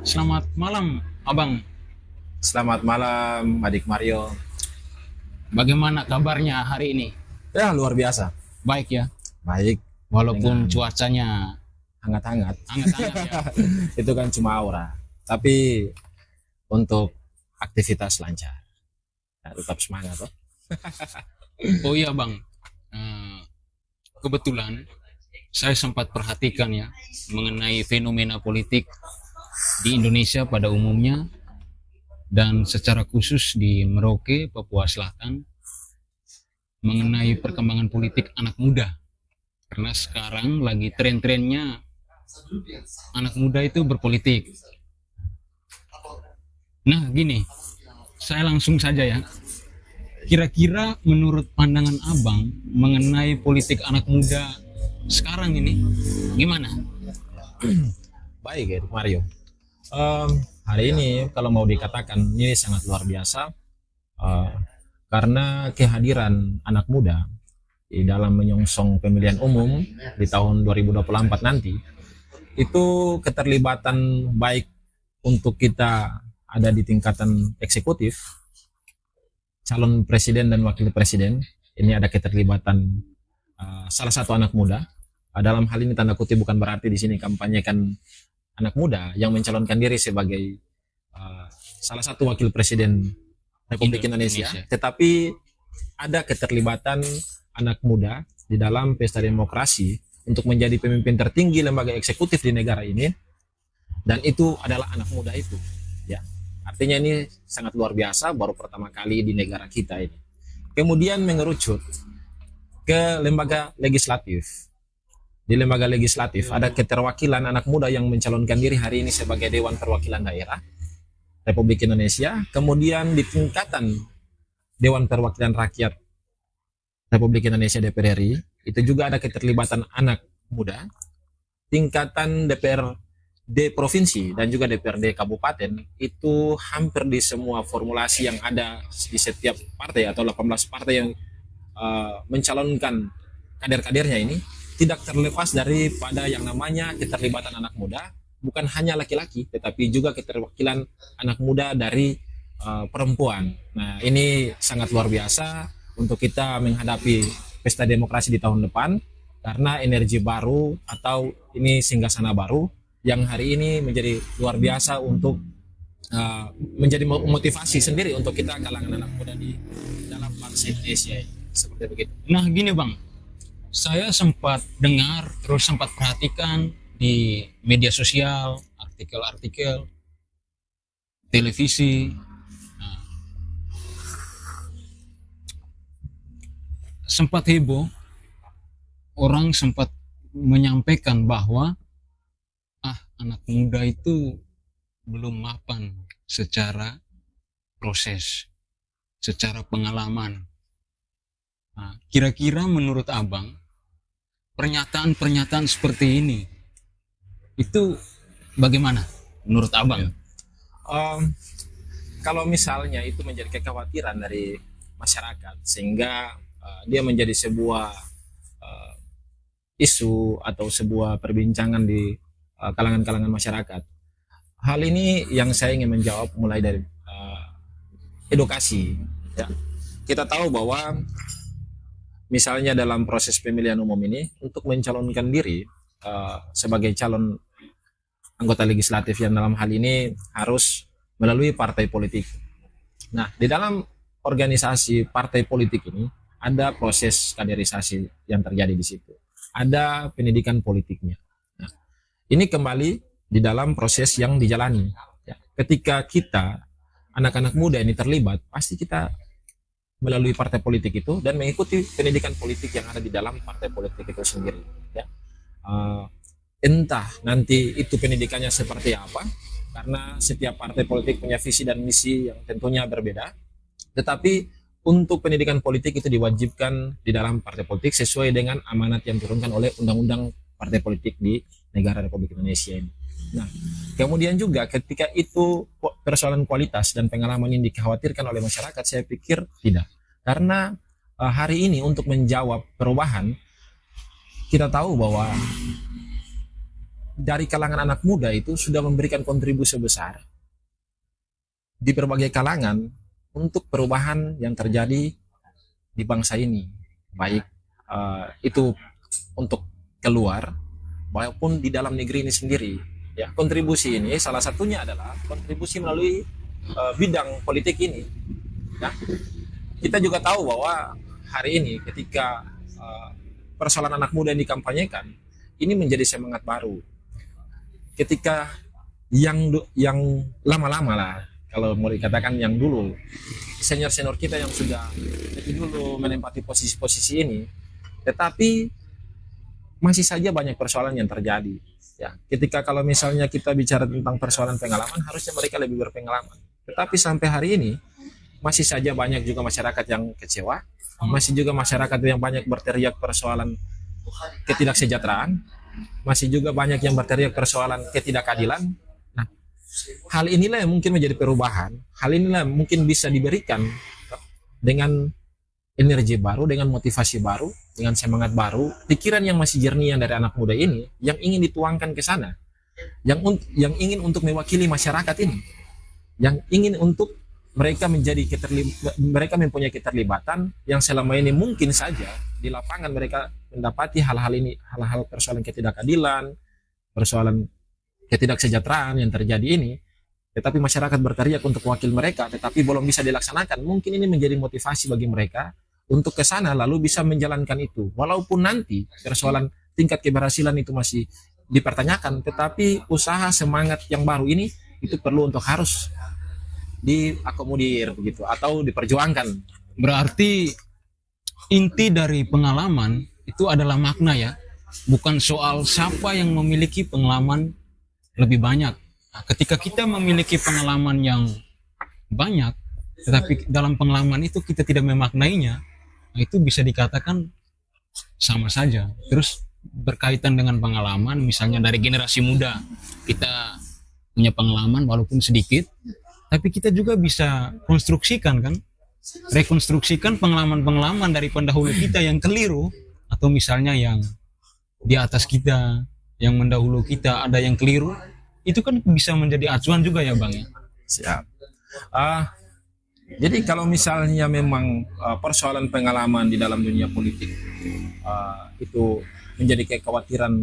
Selamat malam, Abang. Selamat malam, Adik Mario. Bagaimana kabarnya hari ini? Ya, luar biasa. Baik ya, Baik, walaupun dengan cuacanya hangat-hangat. hangat-hangat ya. Itu kan cuma aura. Tapi untuk aktivitas lancar. Ya, tetap semangat, loh. Oh iya, Bang. Eh, Kebetulan saya sempat perhatikan ya mengenai fenomena politik di Indonesia pada umumnya dan secara khusus di Merauke, Papua Selatan mengenai perkembangan politik anak muda. Karena sekarang lagi tren-trennya anak muda itu berpolitik. Nah, gini, saya langsung saja ya. Kira-kira menurut pandangan Abang mengenai politik anak muda sekarang ini gimana? Baik, Adik Mario. Em, Hari ini kalau mau dikatakan ini sangat luar biasa eh, karena kehadiran anak muda di dalam menyongsong pemilihan umum di tahun 2024 nanti itu keterlibatan baik untuk kita ada di tingkatan eksekutif, calon presiden dan wakil presiden, ini ada keterlibatan salah satu anak muda. Dalam hal ini tanda kutip bukan berarti di sini kampanyekan anak muda yang mencalonkan diri sebagai salah satu wakil presiden Republik Indonesia, Indonesia. tetapi ada keterlibatan anak muda di dalam pesta demokrasi untuk menjadi pemimpin tertinggi lembaga eksekutif di negara ini, dan itu adalah anak muda itu, ya. Artinya ini sangat luar biasa, baru pertama kali di negara kita ini. Kemudian mengerucut ke lembaga legislatif. Di lembaga legislatif ada keterwakilan anak muda yang mencalonkan diri hari ini sebagai Dewan Perwakilan Daerah Republik Indonesia. Kemudian di tingkatan Dewan Perwakilan Rakyat Republik Indonesia DPR RI itu juga ada keterlibatan anak muda. Tingkatan DPRD provinsi dan juga DPRD kabupaten itu hampir di semua formulasi yang ada di setiap partai atau 18 partai yang mencalonkan kader-kadernya ini tidak terlepas daripada yang namanya keterlibatan anak muda, bukan hanya laki-laki tetapi juga keterwakilan anak muda dari perempuan. Nah, ini sangat luar biasa untuk kita menghadapi pesta demokrasi di tahun depan, karena energi baru atau ini singgasana baru yang hari ini menjadi luar biasa untuk menjadi motivasi sendiri untuk kita kalangan anak muda di dalam bangsa Indonesia ini. Seperti begitu. Nah, gini Bang, saya sempat dengar terus sempat perhatikan di media sosial, artikel-artikel, televisi. Nah, sempat heboh, orang sempat menyampaikan bahwa anak muda itu belum mapan secara proses, secara pengalaman. Nah, kira-kira menurut Abang, pernyataan-pernyataan seperti ini itu bagaimana menurut Abang? Um, Kalau misalnya itu menjadi kekhawatiran dari masyarakat sehingga dia menjadi sebuah uh, isu atau sebuah perbincangan di kalangan-kalangan masyarakat. Hal ini yang saya ingin menjawab mulai dari edukasi. Ya. Kita tahu bahwa misalnya dalam proses pemilihan umum ini untuk mencalonkan diri sebagai calon anggota legislatif yang dalam hal ini harus melalui partai politik. Nah, di dalam organisasi partai politik ini ada proses kaderisasi yang terjadi di situ. Ada pendidikan politiknya. Nah, ini kembali di dalam proses yang dijalani. Ya, ketika kita anak-anak muda ini terlibat, pasti kita melalui partai politik itu dan mengikuti pendidikan politik yang ada di dalam partai politik itu sendiri. Ya. Uh, Entah nanti itu pendidikannya seperti apa, karena setiap partai politik punya visi dan misi yang tentunya berbeda. Tetapi untuk pendidikan politik itu diwajibkan di dalam partai politik sesuai dengan amanat yang diturunkan oleh Undang-Undang Partai Politik di negara Republik Indonesia ini. Nah, kemudian juga ketika itu persoalan kualitas dan pengalaman yang dikhawatirkan oleh masyarakat, saya pikir tidak. Karena hari ini untuk menjawab perubahan, kita tahu bahwa dari kalangan anak muda itu sudah memberikan kontribusi besar di berbagai kalangan untuk perubahan yang terjadi di bangsa ini, baik itu untuk keluar maupun di dalam negeri ini sendiri. Ya, kontribusi ini salah satunya adalah kontribusi melalui bidang politik ini. Ya. Kita juga tahu bahwa hari ini ketika persoalan anak muda yang dikampanyekan ini menjadi semangat baru. Ketika yang lama-lama lah, kalau mau dikatakan yang dulu, senior-senior kita yang sudah lebih dulu menempati posisi-posisi ini, tetapi masih saja banyak persoalan yang terjadi. Ya, ketika kalau misalnya kita bicara tentang persoalan pengalaman, harusnya mereka lebih berpengalaman. Tetapi sampai hari ini masih saja banyak juga masyarakat yang kecewa, masih juga masyarakat yang banyak berteriak persoalan ketidaksejahteraan, masih juga banyak yang berteriak persoalan ketidakadilan. Nah, hal inilah yang mungkin menjadi perubahan. Hal inilah yang mungkin bisa diberikan dengan energi baru, dengan motivasi baru, dengan semangat baru, pikiran yang masih jernih yang dari anak muda ini, yang ingin dituangkan ke sana, yang ingin untuk mewakili masyarakat ini, yang ingin untuk mereka mereka mempunyai keterlibatan yang selama ini mungkin saja di lapangan mereka mendapati hal-hal persoalan ketidakadilan, persoalan ketidaksejahteraan yang terjadi ini, tetapi masyarakat berteriak untuk wakil mereka, tetapi belum bisa dilaksanakan. Mungkin ini menjadi motivasi bagi mereka untuk ke sana lalu bisa menjalankan itu. Walaupun nanti persoalan tingkat keberhasilan itu masih dipertanyakan, tetapi usaha semangat yang baru ini itu perlu untuk harus diakomodir begitu atau diperjuangkan. Berarti inti dari pengalaman itu adalah makna ya, bukan soal siapa yang memiliki pengalaman lebih banyak. Nah, ketika kita memiliki pengalaman yang banyak, tetapi dalam pengalaman itu kita tidak memaknainya, nah itu bisa dikatakan sama saja. Terus berkaitan dengan pengalaman, misalnya dari generasi muda, kita punya pengalaman walaupun sedikit, tapi kita juga bisa konstruksikan kan, rekonstruksikan pengalaman-pengalaman dari pendahulu kita yang keliru, atau misalnya yang di atas kita, yang mendahulu kita ada yang keliru, itu kan bisa menjadi acuan juga ya Bang ya. Siap. Jadi kalau misalnya memang persoalan pengalaman di dalam dunia politik itu menjadi kekhawatiran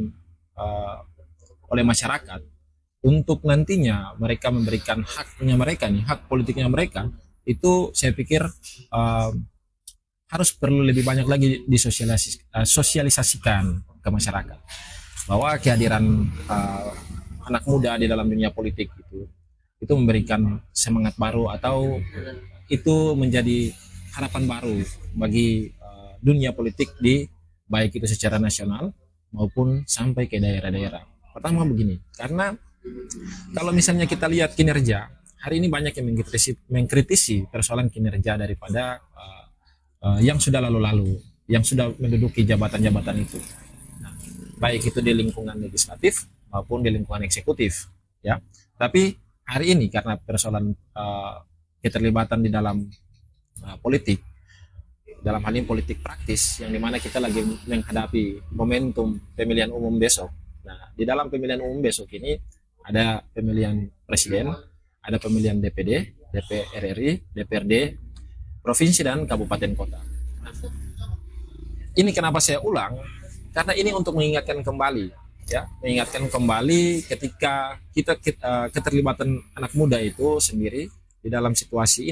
oleh masyarakat untuk nantinya mereka memberikan haknya mereka nih, hak politiknya mereka, itu saya pikir harus perlu lebih banyak lagi disosialisasikan ke masyarakat bahwa kehadiran anak muda di dalam dunia politik itu memberikan semangat baru atau itu menjadi harapan baru bagi dunia politik di baik itu secara nasional maupun sampai ke daerah-daerah. Pertama begini, karena kalau misalnya kita lihat kinerja, hari ini banyak yang mengkritisi persoalan kinerja daripada yang sudah lalu-lalu, yang sudah menduduki jabatan-jabatan itu. Nah, baik itu di lingkungan legislatif maupun di lingkungan eksekutif, ya. Tapi hari ini karena persoalan keterlibatan di dalam politik, dalam hal ini politik praktis, yang dimana kita lagi menghadapi momentum pemilihan umum besok. Nah, di dalam pemilihan umum besok ini ada pemilihan presiden, ada pemilihan DPD, DPR RI, DPRD, provinsi dan kabupaten kota. Nah, ini kenapa saya ulang? Karena ini untuk mengingatkan kembali, ya, mengingatkan kembali ketika kita keterlibatan anak muda itu sendiri di dalam situasi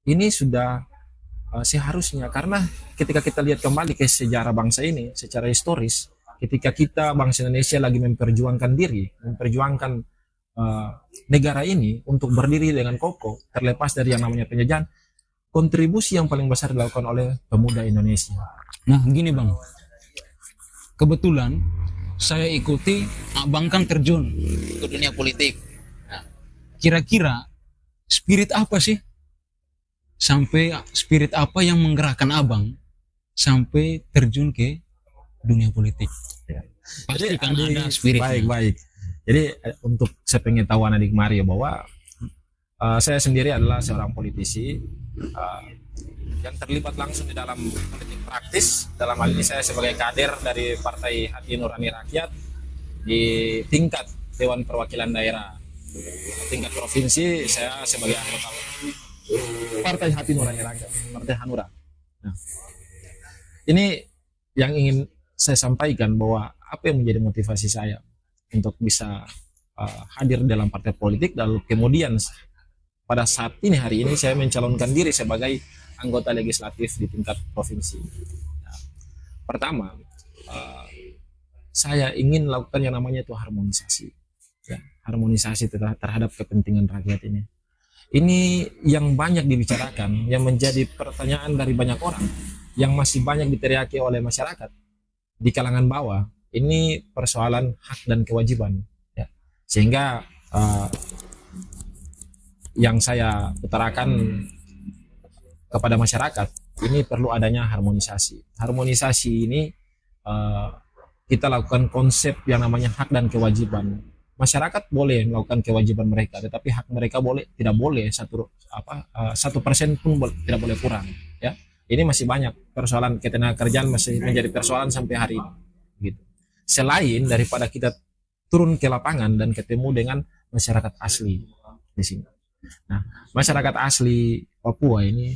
ini sudah seharusnya, karena ketika kita lihat kembali ke sejarah bangsa ini secara historis, ketika kita bangsa Indonesia lagi memperjuangkan diri, memperjuangkan negara ini untuk berdiri dengan kokoh terlepas dari yang namanya penjajahan, kontribusi yang paling besar dilakukan oleh pemuda Indonesia. Nah gini Bang, kebetulan saya ikuti Abang kan terjun ke dunia politik. Nah, kira-kira spirit apa sih? Spirit apa yang menggerakkan Abang sampai terjun ke dunia politik? Ya. Pasti kan ada spiritnya. Baik. Jadi untuk sepengetahuan adik Mario bahwa saya sendiri adalah seorang politisi yang terlibat langsung di dalam politik praktis. Dalam hal ini saya sebagai kader dari Partai Hati Nurani Rakyat di tingkat Dewan Perwakilan Daerah, tingkat provinsi saya sebagai anggota Partai Hati Nurani Rakyat, Partai Hanura. Nah, ini yang ingin saya sampaikan, bahwa apa yang menjadi motivasi saya untuk bisa hadir dalam partai politik, dan kemudian pada saat ini, hari ini saya mencalonkan diri sebagai anggota legislatif di tingkat provinsi. Nah, pertama, saya ingin lakukan yang namanya itu harmonisasi, ya, harmonisasi terhadap kepentingan rakyat ini. Ini yang banyak dibicarakan, yang menjadi pertanyaan dari banyak orang, yang masih banyak diteriaki oleh masyarakat di kalangan bawah. Ini persoalan hak dan kewajiban, ya. Sehingga yang saya utarakan kepada masyarakat, ini perlu adanya harmonisasi. Harmonisasi ini kita lakukan konsep yang namanya hak dan kewajiban. Masyarakat boleh melakukan kewajiban mereka, tetapi hak mereka tidak boleh 1% pun tidak boleh kurang, ya. Ini masih banyak persoalan ketenagakerjaan, masih menjadi persoalan sampai hari ini, gitu. Selain daripada kita turun ke lapangan dan ketemu dengan masyarakat asli di sini. Nah, masyarakat asli Papua ini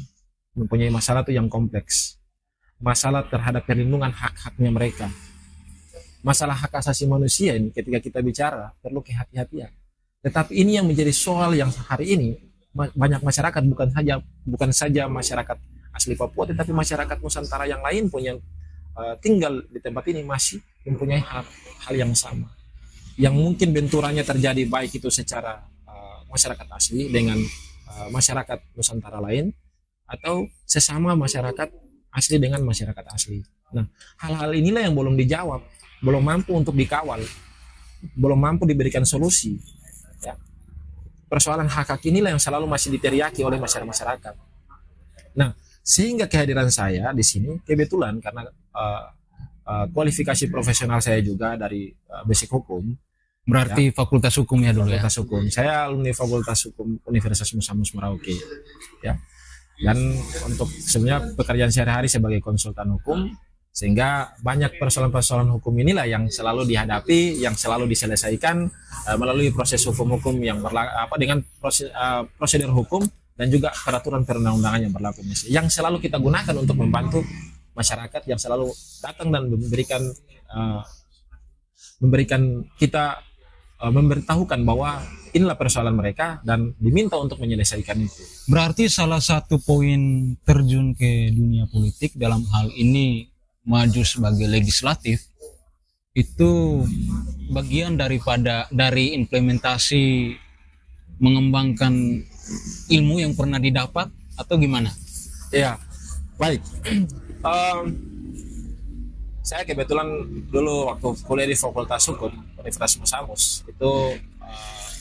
mempunyai masalah yang kompleks, masalah terhadap perlindungan hak-haknya mereka. Masalah hak asasi manusia ini ketika kita bicara perlu kehati-hatian. Tetapi ini yang menjadi soal yang hari ini banyak masyarakat, bukan saja masyarakat asli Papua, tetapi masyarakat Nusantara yang lain pun yang tinggal di tempat ini masih mempunyai hal yang sama. Yang mungkin benturannya terjadi baik itu secara masyarakat asli dengan masyarakat Nusantara lain, atau sesama masyarakat asli dengan masyarakat asli. Nah, hal-hal inilah yang belum dijawab, belum mampu untuk dikawal, belum mampu diberikan solusi, ya. Persoalan hak-hak inilah yang selalu masih diteriaki oleh masyarakat. Nah, sehingga kehadiran saya di sini kebetulan karena kualifikasi profesional saya juga dari basic hukum. Berarti ya, Fakultas Hukum ya dulu. Fakultas Hukum. Saya alumni Fakultas Hukum Universitas Musa Mus Merauke, ya. Dan untuk sebenarnya pekerjaan sehari-hari sebagai konsultan hukum, sehingga banyak persoalan-persoalan hukum inilah yang selalu dihadapi, yang selalu diselesaikan melalui proses hukum yang dengan prosedur hukum dan juga peraturan perundang-undangan yang berlaku, yang selalu kita gunakan untuk membantu masyarakat yang selalu datang dan memberikan kita memberitahukan bahwa inilah persoalan mereka dan diminta untuk menyelesaikan itu. Berarti salah satu poin terjun ke dunia politik dalam hal ini maju sebagai legislatif itu bagian dari implementasi mengembangkan ilmu yang pernah didapat atau gimana? Ya, baik. Saya kebetulan dulu waktu kuliah di Fakultas Hukum Universitas Musa Mus itu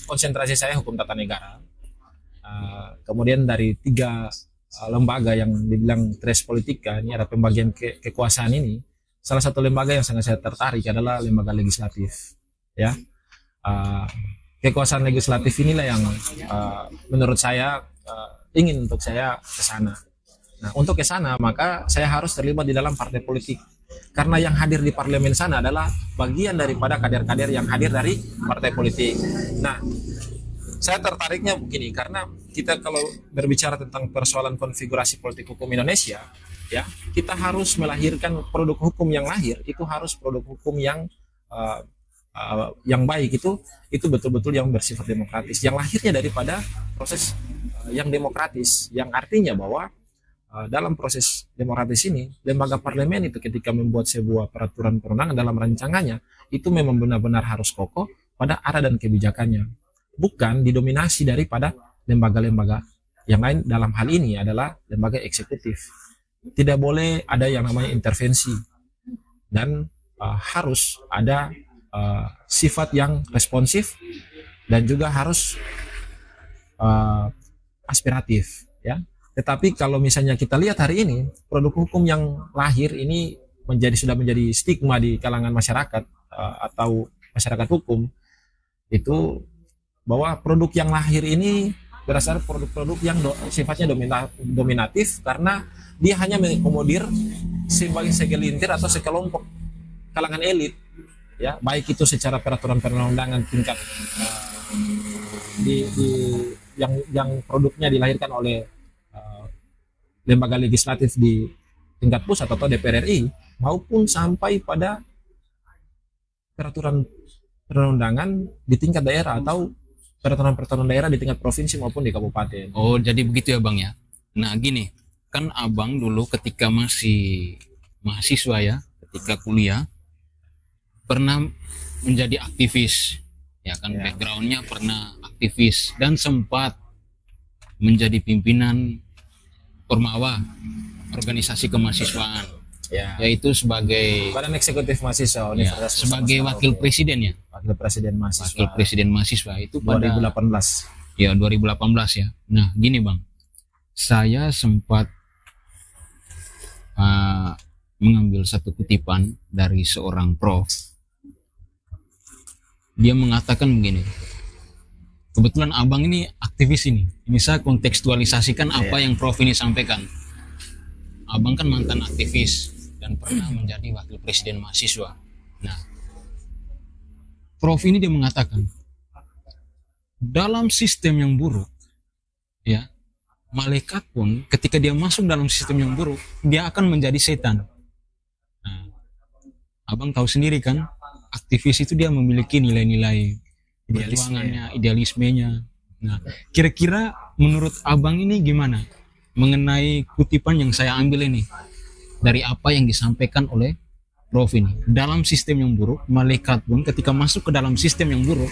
konsentrasi saya hukum tata negara. Kemudian dari 3 lembaga yang dibilang tres politika, ini ada pembagian kekuasaan ini. Salah satu lembaga yang sangat saya tertarik adalah lembaga legislatif, ya. Kekuasaan legislatif inilah yang menurut saya ingin untuk saya ke sana. Nah, untuk ke sana maka saya harus terlibat di dalam partai politik. Karena yang hadir di parlemen sana adalah bagian daripada kader-kader yang hadir dari partai politik. Nah, saya tertariknya begini, karena kita kalau berbicara tentang persoalan konfigurasi politik hukum Indonesia, ya, kita harus melahirkan produk hukum yang lahir, itu harus produk hukum yang baik, itu betul-betul yang bersifat demokratis, yang lahirnya daripada proses yang demokratis, yang artinya bahwa dalam proses demokratis ini, lembaga parlemen itu ketika membuat sebuah peraturan perundangan dalam rancangannya, itu memang benar-benar harus kokoh pada arah dan kebijakannya, bukan didominasi daripada lembaga-lembaga yang lain. Dalam hal ini adalah lembaga eksekutif. Tidak boleh ada yang namanya intervensi, dan harus ada sifat yang responsif dan juga harus aspiratif, ya. Tetapi kalau misalnya kita lihat hari ini, produk hukum yang lahir ini sudah menjadi stigma di kalangan masyarakat atau masyarakat hukum, itu bahwa produk yang lahir ini berdasarkan produk-produk yang sifatnya dominatif, karena dia hanya mengakomodir sebagai segelintir atau sekelompok kalangan elit ya, baik itu secara peraturan perundang-undangan tingkat di yang produknya dilahirkan oleh uh, lembaga legislatif di tingkat pusat atau DPR RI, maupun sampai pada peraturan perundangan di tingkat daerah atau peraturan-peraturan daerah di tingkat provinsi maupun di kabupaten. Oh, jadi begitu ya Bang ya. Nah gini, kan Abang dulu ketika masih mahasiswa ya, ketika kuliah, pernah menjadi aktivis. Ya kan, Ya. backgroundnya pernah aktivis dan sempat menjadi pimpinan Ormawa, organisasi kemahasiswaan, Ya. yaitu sebagai Badan Eksekutif Mahasiswa ya, Universitas sebagai Nusantara. wakil presiden ya, Wakil Presiden Mahasiswa wakil presiden mahasiswa itu pada 2018. ya 2018 ya. Nah gini Bang, saya sempat mengambil satu kutipan dari seorang prof. Dia mengatakan begini, kebetulan Abang ini aktivis ini saya kontekstualisasikan apa yang prof ini sampaikan. Abang kan mantan aktivis dan pernah menjadi wakil presiden mahasiswa. Nah, prof ini dia mengatakan, dalam sistem yang buruk, ya, malaikat pun ketika dia masuk dalam sistem yang buruk, dia akan menjadi setan. Nah, Abang tahu sendiri kan, aktivis itu dia memiliki nilai-nilai perjuangannya, idealismenya. Nah, kira-kira menurut Abang ini gimana mengenai kutipan yang saya ambil ini dari apa yang disampaikan oleh Prof ini? Dalam sistem yang buruk, malaikat pun ketika masuk ke dalam sistem yang buruk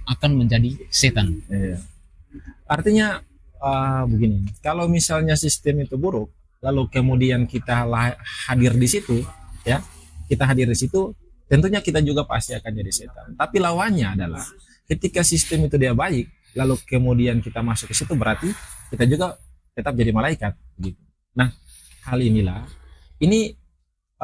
akan menjadi setan. Iya. Artinya begini, kalau misalnya sistem itu buruk, lalu kemudian kita hadir di situ, ya, kita hadir di situ, tentunya kita juga pasti akan jadi setan. Tapi lawannya adalah ketika sistem itu dia baik, lalu kemudian kita masuk ke situ, berarti kita juga tetap jadi malaikat. Gitu. Nah, hal inilah ini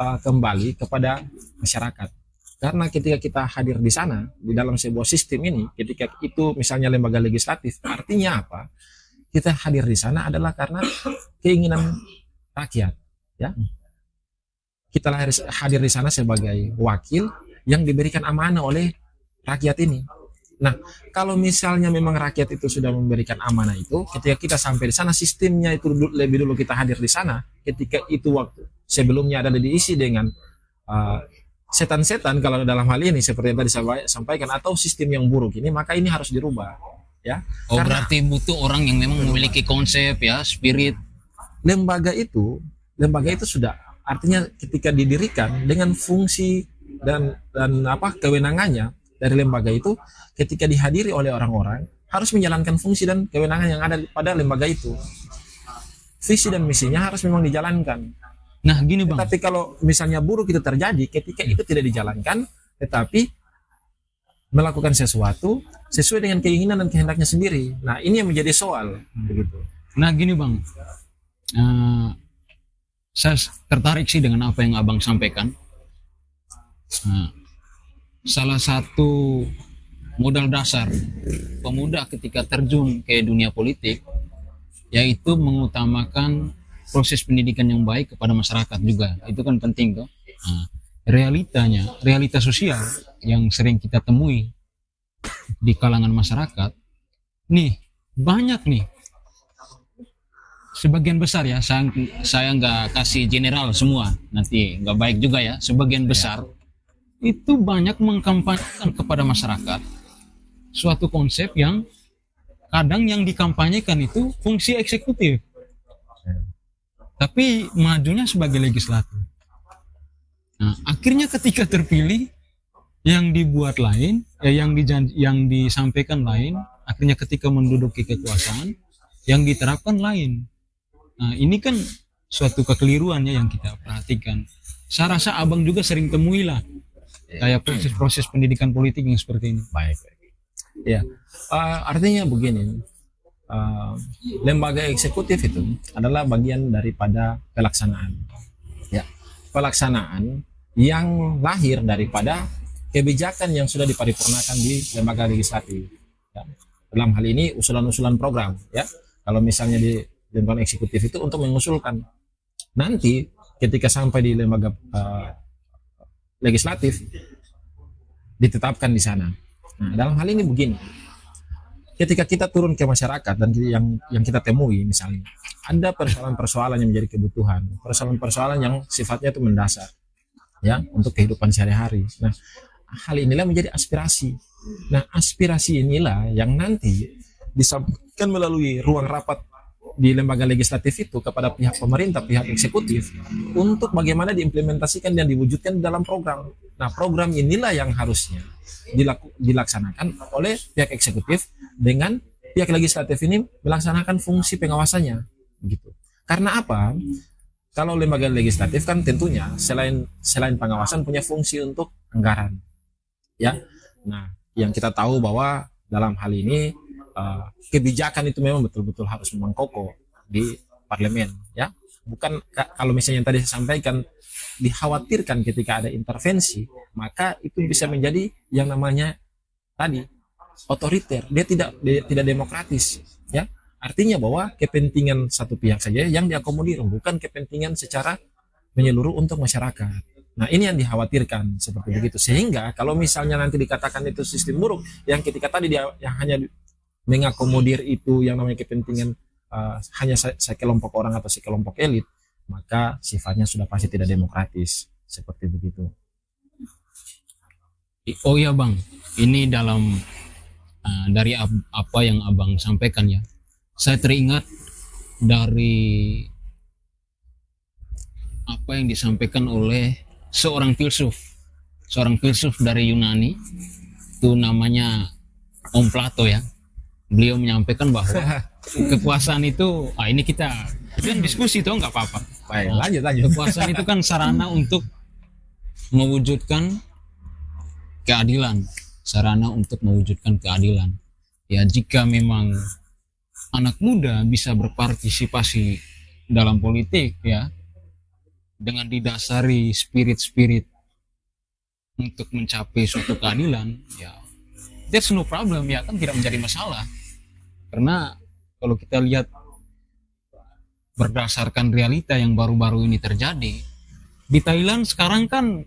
kembali kepada masyarakat. Karena ketika kita hadir di sana, di dalam sebuah sistem ini, ketika itu misalnya lembaga legislatif, artinya apa? Kita hadir di sana adalah karena keinginan rakyat, ya. Kita hadir di sana sebagai wakil yang diberikan amanah oleh rakyat ini. Nah, kalau misalnya memang rakyat itu sudah memberikan amanah itu, ketika kita sampai di sana, sistemnya itu lebih dulu kita hadir di sana, ketika itu waktu sebelumnya ada diisi dengan setan-setan, kalau dalam hal ini seperti yang tadi saya sampaikan, atau sistem yang buruk ini, maka ini harus dirubah, ya. Oh, Karena berarti butuh orang yang memang memiliki konsep ya, spirit. lembaga itu sudah, artinya ketika didirikan dengan fungsi dan kewenangannya dari lembaga itu, ketika dihadiri oleh orang-orang, harus menjalankan fungsi dan kewenangan yang ada pada lembaga itu. Visi dan misinya harus memang dijalankan. Nah gini Bang, Tapi kalau misalnya buruk itu terjadi, ketika itu tidak dijalankan, tetapi melakukan sesuatu sesuai dengan keinginan dan kehendaknya sendiri. Nah, ini yang menjadi soal, begitu. nah gini Bang, saya tertarik sih dengan apa yang Abang sampaikan. Nah, salah satu modal dasar pemuda ketika terjun ke dunia politik yaitu mengutamakan proses pendidikan yang baik kepada masyarakat juga. Itu kan penting toh. Nah, realita sosial yang sering kita temui di kalangan masyarakat nih, banyak nih, sebagian besar ya, saya nggak kasih general semua, nanti nggak baik juga ya. Sebagian besar itu banyak mengkampanyekan kepada masyarakat suatu konsep yang kadang yang dikampanyekan itu fungsi eksekutif, tapi majunya sebagai legislatif. Nah, akhirnya ketika terpilih yang dibuat lain, yang disampaikan lain, akhirnya ketika menduduki kekuasaan yang diterapkan lain. Nah, ini kan suatu kekeliruannya yang kita perhatikan. Saya rasa Abang juga sering temui lah kayak proses-proses pendidikan politik yang seperti ini. Baik. Ya, artinya begini, lembaga eksekutif itu adalah bagian daripada pelaksanaan. Ya, pelaksanaan yang lahir daripada kebijakan yang sudah diparipurnakan di lembaga legislatif. Ya. Dalam hal ini usulan-usulan program. Ya, kalau misalnya di lembaga eksekutif itu untuk mengusulkan. Nanti ketika sampai di lembaga legislatif, ditetapkan di sana. Nah, dalam hal ini begini, ketika kita turun ke masyarakat dan yang kita temui misalnya ada persoalan-persoalan yang menjadi kebutuhan, persoalan-persoalan yang sifatnya itu mendasar ya untuk kehidupan sehari-hari. Nah, hal inilah menjadi aspirasi. Nah, aspirasi inilah yang nanti disampaikan melalui ruang rapat di lembaga legislatif itu kepada pihak pemerintah, pihak eksekutif untuk bagaimana diimplementasikan dan diwujudkan dalam program. Nah, program inilah yang harusnya dilaksanakan oleh pihak eksekutif dengan pihak legislatif ini melaksanakan fungsi pengawasannya gitu. Karena apa? Kalau lembaga legislatif kan tentunya selain pengawasan punya fungsi untuk anggaran. Ya. Nah, yang kita tahu bahwa dalam hal ini kebijakan itu memang betul-betul harus mengkoko di parlemen ya, bukan kalau misalnya yang tadi saya sampaikan dikhawatirkan ketika ada intervensi maka itu bisa menjadi yang namanya tadi otoriter, dia tidak demokratis ya, artinya bahwa kepentingan satu pihak saja yang diakomodir, bukan kepentingan secara menyeluruh untuk masyarakat. Nah, ini yang dikhawatirkan seperti begitu, sehingga kalau misalnya nanti dikatakan itu sistem buruk yang ketika tadi dia yang hanya mengakomodir itu yang namanya kepentingan hanya sekelompok orang atau sekelompok elit, maka sifatnya sudah pasti tidak demokratis seperti begitu. Oh ya Bang, ini dalam dari apa yang Abang sampaikan ya, saya teringat dari apa yang disampaikan oleh seorang filsuf dari Yunani, itu namanya Om Plato ya. Beliau menyampaikan bahwa kekuasaan itu, ini kita kan diskusi tuh nggak apa-apa. Baik, lanjut. Kekuasaan itu kan sarana untuk mewujudkan keadilan, Ya, jika memang anak muda bisa berpartisipasi dalam politik ya, dengan didasari spirit untuk mencapai suatu keadilan, ya, that's no problem ya, kan tidak menjadi masalah. Karena kalau kita lihat berdasarkan realita yang baru-baru ini terjadi di Thailand sekarang kan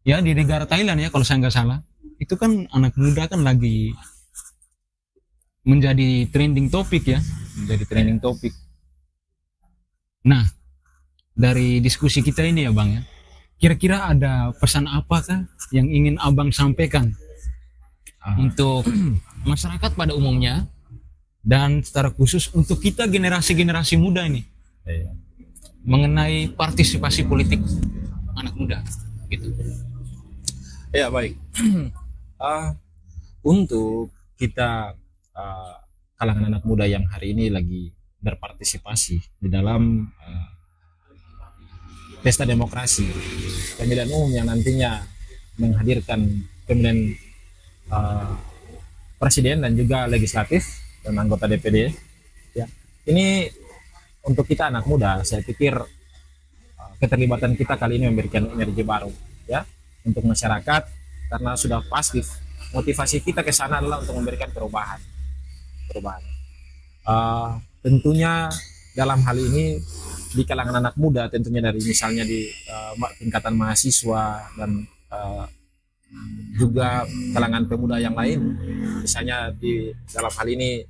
ya, di negara Thailand ya kalau saya nggak salah, itu kan anak muda kan lagi menjadi trending topik. Nah, dari diskusi kita ini ya Bang ya, kira-kira ada pesan apakah yang ingin Abang sampaikan untuk masyarakat pada umumnya dan secara khusus untuk kita generasi muda ini mengenai partisipasi politik anak muda gitu. Ya, baik. Untuk kita kalangan anak muda yang hari ini lagi berpartisipasi di dalam pesta demokrasi pemilihan umum yang nantinya menghadirkan pemilihan presiden dan juga legislatif dan anggota DPD ya. Ini untuk kita anak muda, saya pikir keterlibatan kita kali ini memberikan energi baru ya untuk masyarakat, karena sudah pasti motivasi kita ke sana adalah untuk memberikan perubahan. Tentunya dalam hal ini di kalangan anak muda, tentunya dari misalnya di tingkatan mahasiswa dan juga kalangan pemuda yang lain, misalnya di dalam hal ini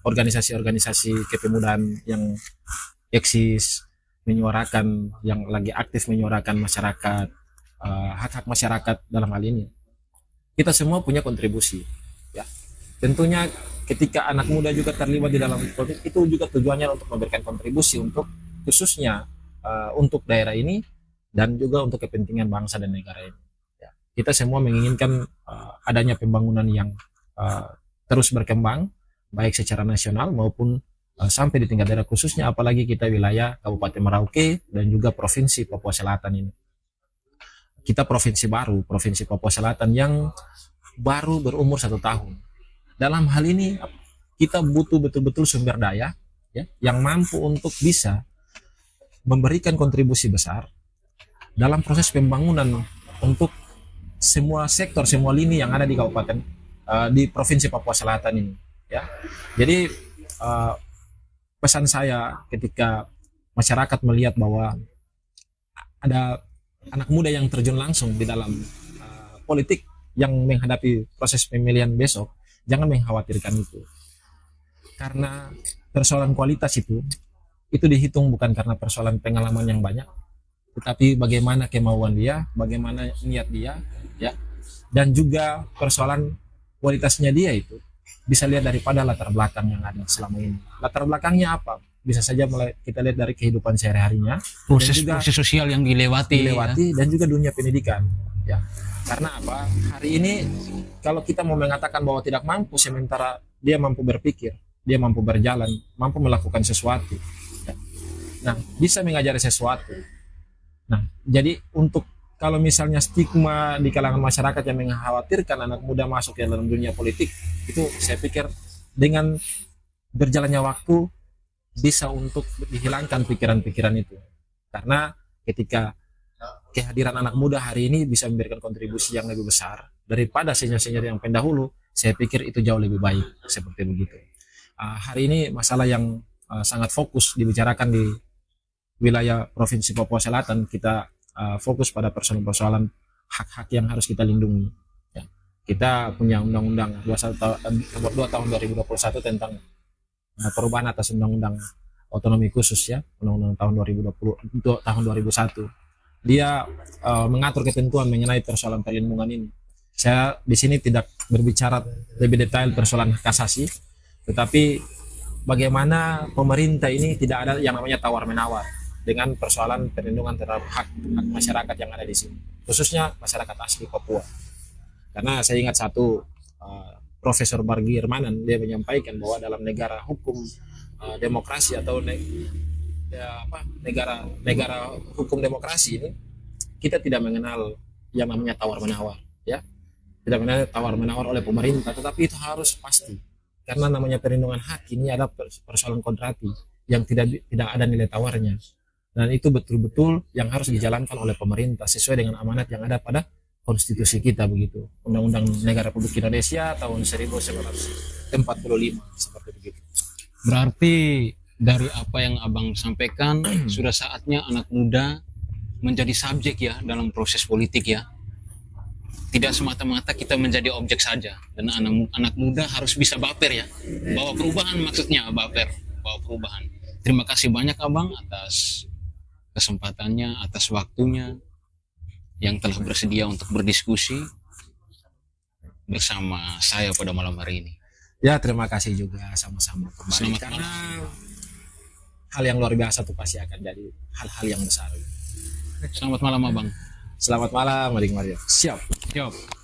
organisasi-organisasi kepemudaan yang eksis menyuarakan, yang lagi aktif menyuarakan masyarakat, hak-hak masyarakat dalam hal ini, kita semua punya kontribusi ya. Tentunya ketika anak muda juga terlibat di dalam politik, itu juga tujuannya untuk memberikan kontribusi untuk khususnya untuk daerah ini dan juga untuk kepentingan bangsa dan negara ini ya. Kita semua menginginkan adanya pembangunan yang terus berkembang baik secara nasional maupun sampai di tingkat daerah, khususnya apalagi kita wilayah Kabupaten Merauke dan juga Provinsi Papua Selatan ini. Kita provinsi baru, Provinsi Papua Selatan yang baru berumur 1 tahun. Dalam hal ini kita butuh betul-betul sumber daya ya, yang mampu untuk bisa memberikan kontribusi besar dalam proses pembangunan untuk semua sektor, semua lini yang ada di kabupaten di Provinsi Papua Selatan ini ya. Jadi pesan saya ketika masyarakat melihat bahwa ada anak muda yang terjun langsung di dalam politik yang menghadapi proses pemilihan besok, jangan mengkhawatirkan itu. Karena persoalan kualitas itu dihitung bukan karena persoalan pengalaman yang banyak, tetapi bagaimana kemauan dia, bagaimana niat dia, ya, dan juga persoalan kualitasnya dia itu bisa lihat daripada latar belakang yang ada selama ini. Latar belakangnya apa? Bisa saja mulai kita lihat dari kehidupan sehari-harinya, proses dan juga proses sosial yang dilewati, ya. dan juga dunia pendidikan, ya. Karena apa? Hari ini kalau kita mau mengatakan bahwa tidak mampu, sementara dia mampu berpikir, dia mampu berjalan, mampu melakukan sesuatu, ya. Nah, bisa mengajari sesuatu. Nah, jadi untuk kalau misalnya stigma di kalangan masyarakat yang mengkhawatirkan anak muda masuk ke dalam dunia politik, itu saya pikir dengan berjalannya waktu bisa untuk dihilangkan pikiran-pikiran itu. Karena ketika kehadiran anak muda hari ini bisa memberikan kontribusi yang lebih besar daripada senior-senior yang pendahulu, saya pikir itu jauh lebih baik seperti begitu. Hari ini masalah yang sangat fokus dibicarakan di wilayah Provinsi Papua Selatan, kita fokus pada persoalan-persoalan hak-hak yang harus kita lindungi. Ya. Kita punya Undang-Undang 2 tahun 2021 tentang perubahan atas Undang-Undang Otonomi Khusus, ya, Undang-Undang tahun 2020 tahun 2001. Dia mengatur ketentuan mengenai persoalan perlindungan ini. Saya di sini tidak berbicara lebih detail persoalan kasasi, tetapi bagaimana pemerintah ini tidak ada yang namanya tawar-menawar dengan persoalan perlindungan terhadap hak masyarakat yang ada di sini, khususnya masyarakat asli Papua. Karena saya ingat satu Profesor Bargi Hermanan, dia menyampaikan bahwa dalam negara hukum demokrasi atau negara hukum demokrasi ini, kita tidak mengenal yang namanya tawar-menawar, ya. Tidak mengenal tawar-menawar oleh pemerintah, tetapi itu harus pasti. Karena namanya perlindungan hak ini ada persoalan kodrati yang tidak ada nilai tawarnya. Dan itu betul-betul yang harus dijalankan oleh pemerintah sesuai dengan amanat yang ada pada konstitusi kita, begitu. Undang-Undang Negara Republik Indonesia tahun 1945 seperti begitu. Berarti dari apa yang Abang sampaikan sudah saatnya anak muda menjadi subjek, ya, dalam proses politik, ya. Tidak semata-mata kita menjadi objek saja, dan anak muda harus bisa baper, ya. Bawa perubahan, maksudnya baper, bawa perubahan. Terima kasih banyak Abang atas kesempatannya, atas waktunya yang telah bersedia untuk berdiskusi bersama saya pada malam hari ini. Ya, terima kasih juga, sama-sama kembali. Selamat Karena malam. hal yang luar biasa itu pasti akan jadi hal-hal yang besar. Selamat malam Abang. Selamat malam, adik Mario. Siap. Siap.